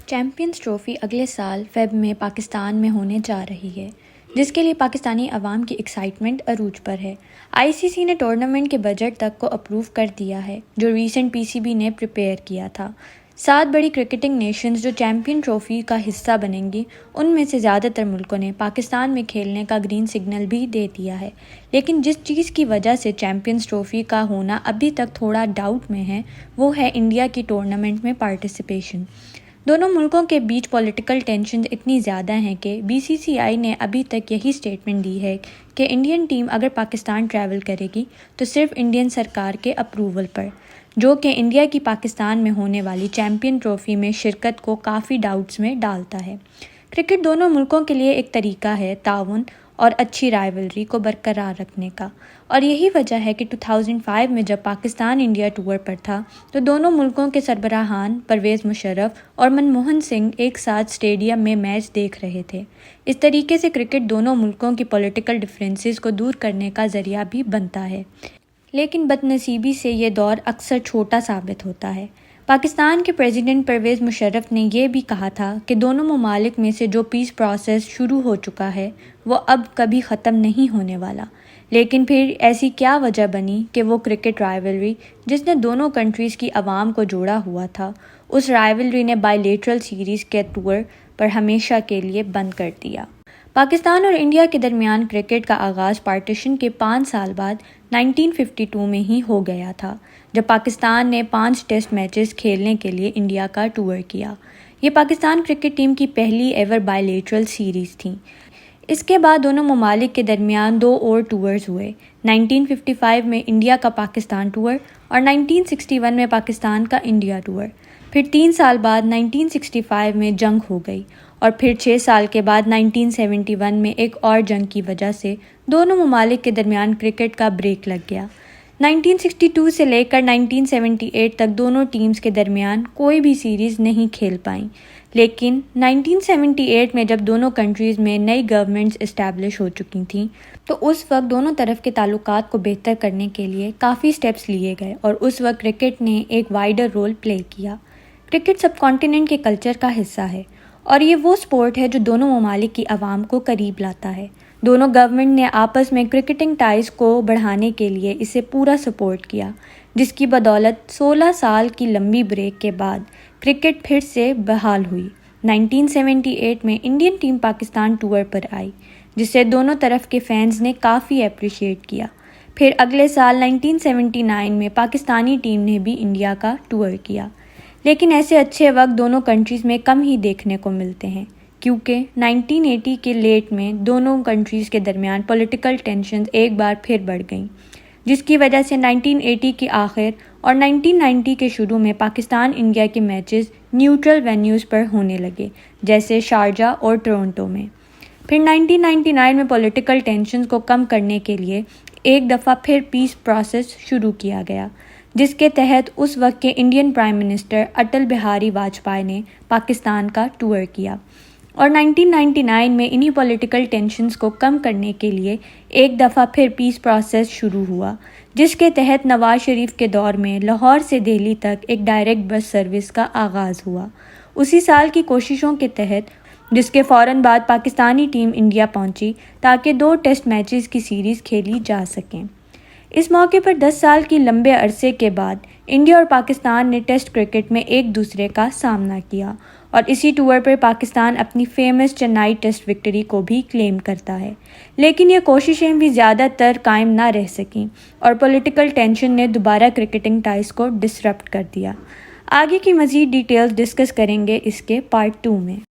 Champions trophy اگلے سال Feb میں پاکستان میں ہونے جا رہی ہے، جس کے لیے پاکستانی عوام کی ایکسائٹمنٹ عروج پر ہے۔ آئی سی سی نے ٹورنامنٹ کے بجٹ تک کو اپروو کر دیا ہے، جو ریسنٹ پی سی بی نے پریپیئر کیا تھا۔ 7 بڑی کرکٹنگ نیشنز جو چیمپئن ٹرافی کا حصہ بنیں گی، ان میں سے زیادہ تر ملکوں نے پاکستان میں کھیلنے کا گرین سگنل بھی دے دیا ہے، لیکن جس چیز کی وجہ سے چیمپئنز ٹرافی کا ہونا ابھی تک تھوڑا ڈاؤٹ میں ہے، وہ ہے انڈیا کی ٹورنامنٹ میں پارٹیسپیشن۔ دونوں ملکوں کے بیچ پولیٹیکل ٹینشنز اتنی زیادہ ہیں کہ بی سی سی آئی نے ابھی تک یہی سٹیٹمنٹ دی ہے کہ انڈین ٹیم اگر پاکستان ٹریول کرے گی تو صرف انڈین سرکار کے اپروول پر، جو کہ انڈیا کی پاکستان میں ہونے والی چیمپئن ٹرافی میں شرکت کو کافی ڈاؤٹس میں ڈالتا ہے۔ کرکٹ دونوں ملکوں کے لیے ایک طریقہ ہے تعاون اور اچھی رائیولری کو برقرار رکھنے کا، اور یہی وجہ ہے کہ 2005 میں جب پاکستان انڈیا ٹور پر تھا تو دونوں ملکوں کے سربراہان پرویز مشرف اور منموہن سنگھ ایک ساتھ اسٹیڈیم میں میچ دیکھ رہے تھے۔ اس طریقے سے کرکٹ دونوں ملکوں کی پولیٹیکل ڈفرینسز کو دور کرنے کا ذریعہ بھی بنتا ہے، لیکن بدنصیبی سے یہ دور اکثر چھوٹا ثابت ہوتا ہے۔ پاکستان کے پریزیڈنٹ پرویز مشرف نے یہ بھی کہا تھا کہ دونوں ممالک میں سے جو پیس پروسیس شروع ہو چکا ہے وہ اب کبھی ختم نہیں ہونے والا، لیکن پھر ایسی کیا وجہ بنی کہ وہ کرکٹ رائیولری جس نے دونوں کنٹریز کی عوام کو جوڑا ہوا تھا، اس رائیولری نے بائی لیٹرل سیریز کے طور پر ہمیشہ کے لیے بند کر دیا۔ پاکستان اور انڈیا کے درمیان کرکٹ کا آغاز پارٹیشن کے 5 سال بعد 1952 میں ہی ہو گیا تھا، جب پاکستان نے 5 ٹیسٹ میچز کھیلنے کے لیے انڈیا کا ٹور کیا۔ یہ پاکستان کرکٹ ٹیم کی پہلی ایور بائی لیٹرل سیریز تھی۔ اس کے بعد دونوں ممالک کے درمیان 2 اور ٹورز ہوئے، 1955 میں انڈیا کا پاکستان ٹور اور 1961 میں پاکستان کا انڈیا ٹور۔ پھر 3 سال بعد 1965 میں جنگ ہو گئی، اور پھر 6 سال کے بعد 1971 میں ایک اور جنگ کی وجہ سے دونوں ممالک کے درمیان کرکٹ کا بریک لگ گیا۔ 1962 سے لے کر 1978 تک دونوں ٹیمز کے درمیان کوئی بھی سیریز نہیں کھیل پائیں، لیکن 1978 میں جب دونوں کنٹریز میں نئی گورنمنٹس اسٹیبلش ہو چکی تھیں تو اس وقت دونوں طرف کے تعلقات کو بہتر کرنے کے لیے کافی سٹیپس لیے گئے، اور اس وقت کرکٹ نے ایک وائڈر رول پلے کیا۔ کرکٹ سب کانٹیننٹ کے کلچر کا حصہ ہے، اور یہ وہ سپورٹ ہے جو دونوں ممالک کی عوام کو قریب لاتا ہے۔ دونوں گورنمنٹ نے آپس میں کرکٹنگ ٹائز کو بڑھانے کے لیے اسے پورا سپورٹ کیا، جس کی بدولت 16 سال کی لمبی بریک کے بعد کرکٹ پھر سے بحال ہوئی۔ 1978 میں انڈین ٹیم پاکستان ٹور پر آئی، جسے دونوں طرف کے فینز نے کافی اپریشیٹ کیا۔ پھر اگلے سال 1979 میں پاکستانی ٹیم نے بھی انڈیا کا ٹور کیا، لیکن ایسے اچھے وقت دونوں کنٹریز میں کم ہی دیکھنے کو ملتے ہیں، کیونکہ 1980 کے لیٹ میں دونوں کنٹریز کے درمیان پولیٹیکل ٹینشنز ایک بار پھر بڑھ گئیں، جس کی وجہ سے 1980 کے آخر اور 1990 کے شروع میں پاکستان انڈیا کے میچز نیوٹرل وینیوز پر ہونے لگے، جیسے شارجہ اور ٹورنٹو میں۔ پھر 1999 میں پولیٹیکل ٹینشنز کو کم کرنے کے لیے ایک دفعہ پھر پیس پروسیس شروع کیا گیا، جس کے تحت اس وقت کے Indian prime minister Atal Bihari Vajpayee نے پاکستان کا ٹور کیا، اور 1999 میں انہی پولیٹیکل ٹینشنز کو کم کرنے کے لیے ایک دفعہ پھر پیس پروسیس شروع ہوا، جس کے تحت نواز شریف کے دور میں لاہور سے دہلی تک ایک ڈائریکٹ بس سروس کا آغاز ہوا۔ اسی سال کی کوششوں کے تحت، جس کے فوراً بعد پاکستانی ٹیم انڈیا پہنچی تاکہ 2 ٹیسٹ میچز کی سیریز کھیلی جا سکیں۔ اس موقع پر 10 سال کی لمبے عرصے کے بعد انڈیا اور پاکستان نے ٹیسٹ کرکٹ میں ایک دوسرے کا سامنا کیا، اور اسی ٹور پر پاکستان اپنی فیمس چنئی ٹیسٹ وکٹری کو بھی کلیم کرتا ہے، لیکن یہ کوششیں بھی زیادہ تر قائم نہ رہ سکیں، اور پولیٹیکل ٹینشن نے دوبارہ کرکٹنگ ٹائز کو ڈسرپٹ کر دیا۔ آگے کی مزید ڈیٹیلز ڈسکس کریں گے اس کے پارٹ 2 میں۔